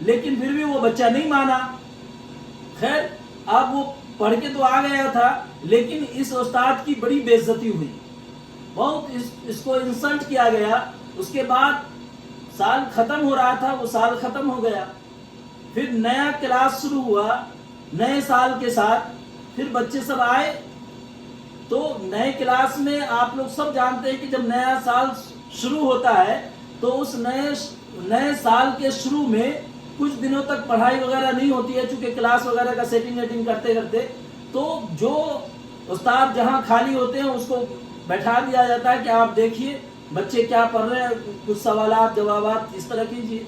لیکن پھر بھی وہ بچہ نہیں مانا. خیر اب وہ پڑھ کے تو آ گیا تھا لیکن اس استاد کی بڑی بے عزتی ہوئی, بہت اس کو انسلٹ کیا گیا. اس کے بعد سال ختم ہو رہا تھا, وہ سال ختم ہو گیا. پھر نیا کلاس شروع ہوا نئے سال کے ساتھ. پھر بچے سب آئے تو نئے کلاس میں آپ لوگ سب جانتے ہیں کہ جب نیا سال شروع ہوتا ہے تو اس نئے سال کے شروع میں کچھ دنوں تک پڑھائی وغیرہ نہیں ہوتی ہے, چونکہ کلاس وغیرہ کا سیٹنگ ویٹنگ کرتے کرتے تو جو استاد جہاں خالی ہوتے ہیں اس کو بیٹھا دیا جاتا ہے کہ آپ دیکھیے بچے کیا پڑھ رہے ہیں, کچھ سوالات جوابات اس طرح کیجیے.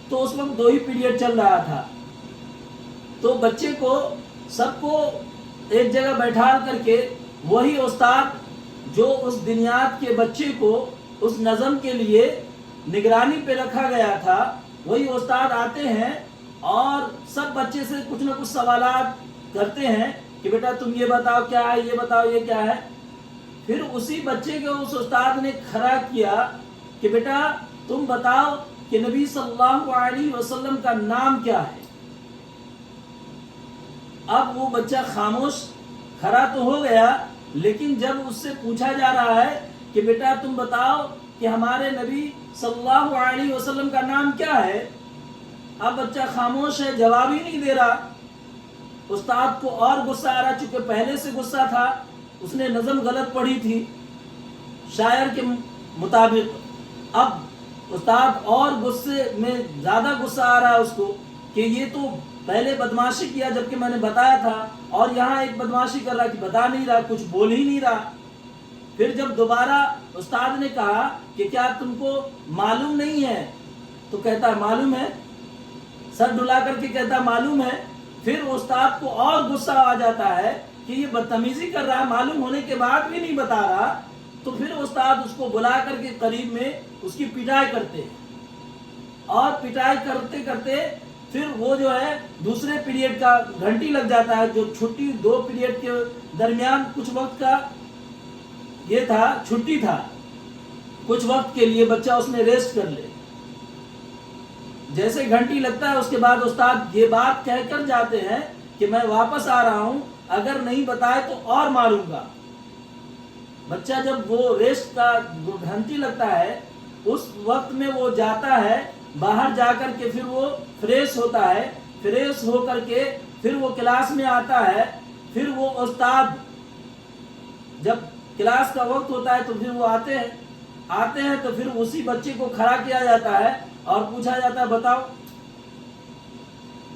تو اس وقت 2 ہی پیریڈ چل رہا تھا. تو بچے کو سب کو ایک جگہ بیٹھا کر کے وہی استاد جو اس دنیات کے بچے کو اس نظم کے لیے نگرانی پہ رکھا گیا تھا, وہی استاد آتے ہیں اور سب بچے سے کچھ نہ کچھ سوالات کرتے ہیں کہ بیٹا تم یہ بتاؤ کیا ہے, یہ بتاؤ یہ کیا ہے. پھر اسی بچے کو اس استاد نے کھڑا کیا کہ بیٹا تم بتاؤ کہ نبی صلی اللہ علیہ وسلم کا نام کیا ہے. اب وہ بچہ خاموش کھڑا تو ہو گیا لیکن جب اس سے پوچھا جا رہا ہے کہ بیٹا تم بتاؤ کہ ہمارے نبی صلی اللہ علیہ وسلم کا نام کیا ہے, اب بچہ خاموش ہے, جواب ہی نہیں دے رہا. استاد کو اور غصہ آ رہا, چونکہ پہلے سے غصہ تھا, اس نے نظم غلط پڑھی تھی شاعر کے مطابق. اب استاد اور غصے میں زیادہ غصہ آ رہا ہے اس کو کہ یہ تو پہلے بدماشی کیا جبکہ میں نے بتایا تھا, اور یہاں ایک بدماشی کر رہا کہ بتا نہیں رہا, کچھ بول ہی نہیں رہا. پھر جب دوبارہ استاد نے کہا کہ کیا تم کو معلوم نہیں ہے, تو کہتا معلوم ہے, سر ڈلا کر کے کہتا معلوم ہے. پھر استاد کو اور غصہ آ جاتا ہے کہ یہ بدتمیزی کر رہا ہے, معلوم ہونے کے بعد بھی نہیں بتا رہا. تو پھر استاد اس کو بلا کر کے قریب میں اس کی پٹائی کرتے ہیں, اور پٹائی کرتے کرتے پھر وہ جو ہے دوسرے پیریڈ کا گھنٹی لگ جاتا ہے, جو چھٹی 2 پیریڈ کے درمیان کچھ وقت کا یہ تھا, چھٹی تھا, کچھ وقت کے لیے بچہ اس میں ریسٹ کر لے. جیسے گھنٹی لگتا ہے اس کے بعد استاد یہ بات کہہ کر جاتے ہیں کہ میں واپس آ رہا ہوں, اگر نہیں بتائے تو اور ماروں گا. بچہ جب وہ ریسٹ کا گھنٹی لگتا ہے اس وقت میں وہ جاتا ہے باہر, جا کر کے پھر وہ فریش ہوتا ہے, فریش ہو کر کے پھر وہ کلاس میں آتا ہے. پھر وہ استاد جب کلاس کا وقت ہوتا ہے تو پھر وہ آتے ہیں تو پھر اسی بچے کو کھڑا کیا جاتا ہے اور پوچھا جاتا ہے بتاؤ.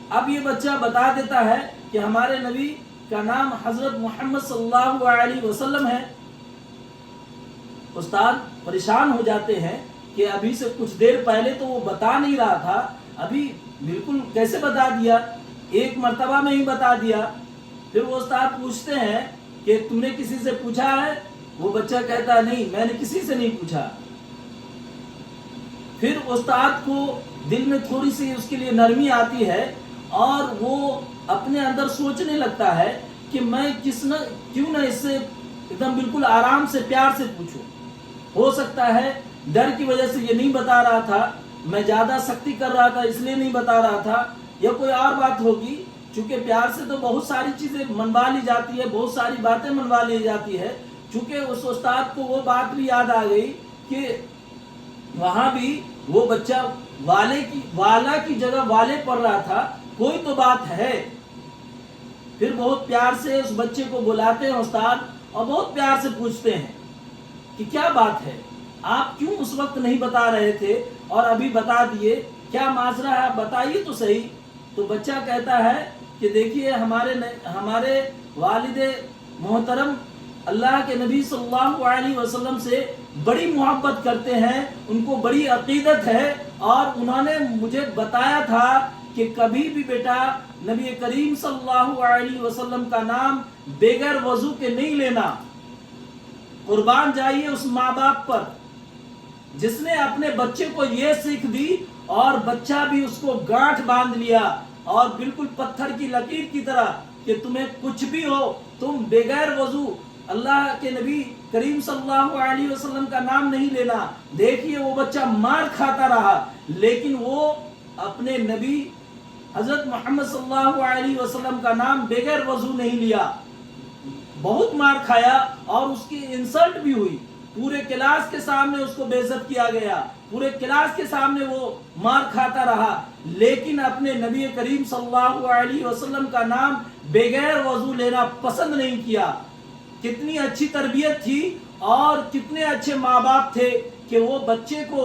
اب یہ بچہ بتا دیتا ہے کہ ہمارے نبی کا نام حضرت محمد صلی اللہ علیہ وسلم ہے. استاد پریشان ہو جاتے ہیں کہ ابھی سے کچھ دیر پہلے تو وہ بتا نہیں رہا تھا, ابھی بالکل کیسے بتا دیا, ایک مرتبہ میں ہی بتا دیا. پھر وہ استاد پوچھتے ہیں کہ تم نے کسی سے پوچھا ہے؟ وہ بچہ کہتا ہے نہیں میں نے کسی سے نہیں پوچھا. پھر استاد کو دل میں تھوڑی سی اس کے لیے نرمی آتی ہے اور وہ اپنے اندر سوچنے لگتا ہے کہ میں کیوں نہ اس سے ایک دم بالکل آرام سے پیار سے پوچھوں. ہو سکتا ہے ڈر کی وجہ سے یہ نہیں بتا رہا تھا, میں زیادہ سختی کر رہا تھا اس لیے نہیں بتا رہا تھا, یا کوئی اور بات ہوگی. چونکہ پیار سے تو بہت ساری چیزیں منوا لی جاتی ہے, بہت ساری باتیں منوا لی جاتی ہے. چونکہ اس استاد کو وہ بات بھی یاد آ گئی کہ وہاں بھی وہ بچہ والا کی جگہ والے پڑھ رہا تھا, کوئی تو بات ہے. پھر بہت پیار سے اس بچے کو بلاتے ہیں استاد اور بہت پیار سے پوچھتے ہیں کہ کیا بات ہے, آپ کیوں اس وقت نہیں بتا رہے تھے اور ابھی بتا دیے, کیا معاذرہ ہے, بتائیے تو صحیح. تو بچہ کہتا ہے کہ دیکھیے ہمارے والد محترم اللہ کے نبی صلی اللہ علیہ وسلم سے بڑی محبت کرتے ہیں, ان کو بڑی عقیدت ہے, اور انہوں نے مجھے بتایا تھا کہ کبھی بھی بیٹا نبی کریم صلی اللہ علیہ وسلم کا نام بغیر وضو کے نہیں لینا. قربان جائیے اس ماں باپ پر جس نے اپنے بچے کو یہ سیکھ دی اور بچہ بھی اس کو گانٹھ باندھ لیا, اور بالکل پتھر کی لکیر کی طرح کہ تمہیں کچھ بھی ہو تم بغیر وضو اللہ کے نبی کریم صلی اللہ علیہ وسلم کا نام نہیں لینا. دیکھیے وہ بچہ مار کھاتا رہا لیکن وہ اپنے نبی حضرت محمد صلی اللہ علیہ وسلم کا نام بغیر وضو نہیں لیا، بہت مار کھایا اور اس کی انسلٹ بھی ہوئی، پورے کلاس کے سامنے اس کو بے عزت کیا گیا، پورے کلاس کے سامنے وہ مار کھاتا رہا، لیکن اپنے نبی کریم صلی اللہ علیہ وسلم کا نام بغیر وضو لینا پسند نہیں کیا۔ کتنی اچھی تربیت تھی اور کتنے اچھے ماں باپ تھے کہ وہ بچے کو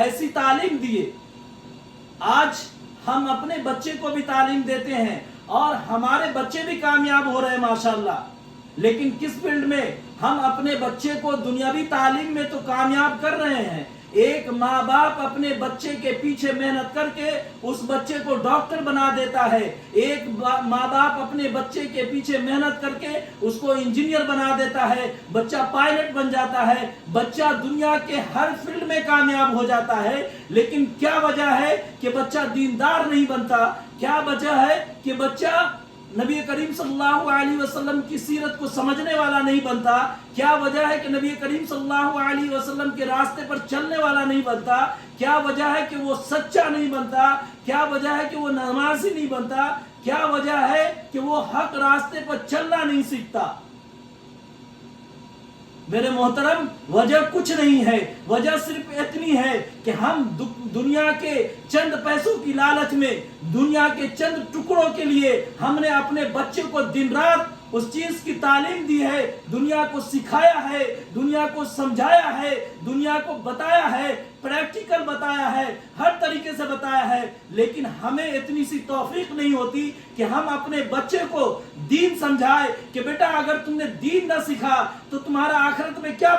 ایسی تعلیم دیے۔ آج ہم اپنے بچے کو بھی تعلیم دیتے ہیں اور ہمارے بچے بھی کامیاب ہو رہے ہیں ماشاءاللہ، لیکن کس فیلڈ میں؟ ہم اپنے بچے کو دنیاوی تعلیم میں تو کامیاب کر رہے ہیں۔ ایک ماں باپ اپنے بچے کے پیچھے محنت کر کے اس بچے کو ڈاکٹر بنا دیتا ہے، ایک ماں باپ اپنے بچے کے پیچھے محنت کر کے اس کو انجینئر بنا دیتا ہے، بچہ پائلٹ بن جاتا ہے، بچہ دنیا کے ہر فیلڈ میں کامیاب ہو جاتا ہے، لیکن کیا وجہ ہے کہ بچہ دیندار نہیں بنتا؟ کیا وجہ ہے کہ بچہ نبی کریم صلی اللہ علیہ وسلم کی سیرت کو سمجھنے والا نہیں بنتا؟ کیا وجہ ہے کہ نبی کریم صلی اللہ علیہ وسلم کے راستے پر چلنے والا نہیں بنتا؟ کیا وجہ ہے کہ وہ سچا نہیں بنتا؟ کیا وجہ ہے کہ وہ نمازی نہیں بنتا؟ کیا وجہ ہے کہ وہ حق راستے پر چلنا نہیں سیکھتا؟ میرے محترم، وجہ کچھ نہیں ہے، وجہ صرف اتنی ہے کہ ہم دنیا کے چند پیسوں کی لالچ میں، دنیا کے چند ٹکڑوں کے لیے ہم نے اپنے بچے کو دن رات اس چیز کی تعلیم دی ہے، دنیا کو سکھایا ہے، دنیا کو سمجھایا ہے، دنیا کو بتایا ہے، پریکٹیکل بتایا ہے، ہر طریقے سے بتایا ہے، لیکن ہمیں اتنی سی توفیق نہیں ہوتی کہ ہم اپنے بچے کو دین سمجھائے کہ بیٹا اگر تم نے دین نہ سیکھا تو تمہارا آخرت میں کیا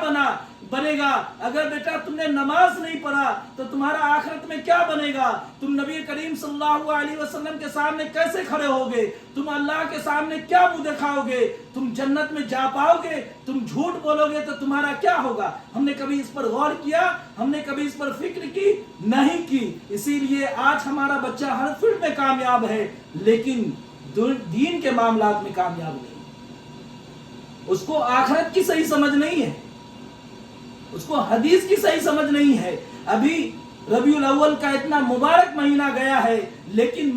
بنے گا، اگر بیٹا تم نے نماز نہیں پڑھا تو تمہارا آخرت میں کیا بنے گا، تم نبی کریم صلی اللہ علیہ وسلم کے سامنے کیسے کھڑے ہوگے، تم اللہ کے سامنے کیا منہ دکھاؤ گے، تم جنت میں جا پاؤ گے، تم جھوٹ بولو گے تو تمہارا کیا ہوگا؟ ہم نے کبھی اس پر غور کیا؟ ہم نے کبھی اس پر فکر کی؟ نہیں کی۔ اسی لیے آج ہمارا بچہ ہر فیلڈ میں کامیاب ہے، لیکن دین کے معاملات میں کامیاب نہیں، اس کو آخرت کی صحیح سمجھ نہیں ہے، اس کو حدیث کی صحیح سمجھ نہیں ہے۔ ابھی ربیع الاول کا اتنا مبارک مہینہ گیا ہے، لیکن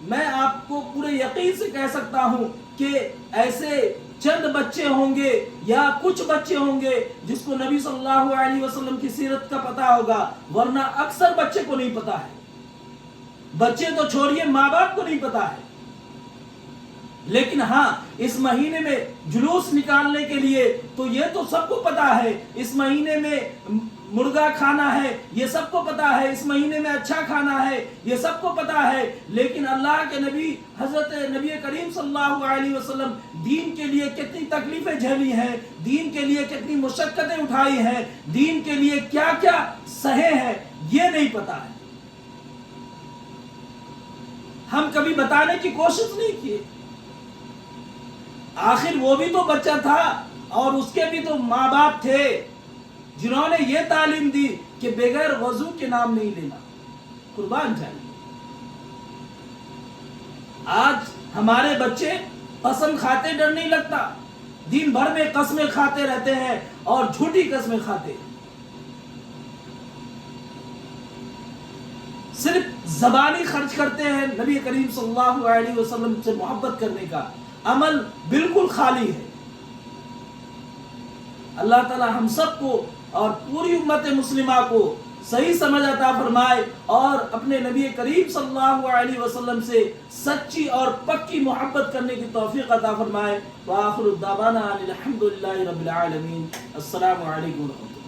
میں آپ کو پورے یقین سے کہہ سکتا ہوں کہ ایسے چند بچے ہوں گے یا کچھ بچے ہوں گے جس کو نبی صلی اللہ علیہ وسلم کی سیرت کا پتہ ہوگا، ورنہ اکثر بچے کو نہیں پتا ہے۔ بچے تو چھوڑیے، ماں باپ کو نہیں پتا ہے۔ لیکن ہاں، اس مہینے میں جلوس نکالنے کے لیے تو یہ تو سب کو پتا ہے، اس مہینے میں مرغا کھانا ہے یہ سب کو پتا ہے، اس مہینے میں اچھا کھانا ہے یہ سب کو پتا ہے، لیکن اللہ کے نبی حضرت نبی کریم صلی اللہ علیہ وسلم دین کے لیے کتنی تکلیفیں جھیلی ہیں، دین کے لیے کتنی مشقتیں اٹھائی ہیں، دین کے لیے کیا کیا سہے ہیں، یہ نہیں پتا ہے۔ ہم کبھی بتانے کی کوشش نہیں کی۔ آخر وہ بھی تو بچہ تھا اور اس کے بھی تو ماں باپ تھے جنہوں نے یہ تعلیم دی کہ بغیر وضو کے نام نہیں لینا۔ قربان جائیے، آج ہمارے بچے قسم کھاتے ڈر نہیں لگتا، دن بھر میں قسمیں کھاتے رہتے ہیں اور جھوٹی قسمیں کھاتے ہیں، صرف زبانی خرچ کرتے ہیں نبی کریم صلی اللہ علیہ وسلم سے محبت کرنے کا، عمل بالکل خالی ہے۔ اللہ تعالی ہم سب کو اور پوری امت مسلمہ کو صحیح سمجھ عطا فرمائے اور اپنے نبی کریم صلی اللہ علیہ وسلم سے سچی اور پکی محبت کرنے کی توفیق عطا فرمائے۔ وآخر الدعوانا الحمدللہ رب العالمین۔ السلام علیکم ورحمۃ اللہ۔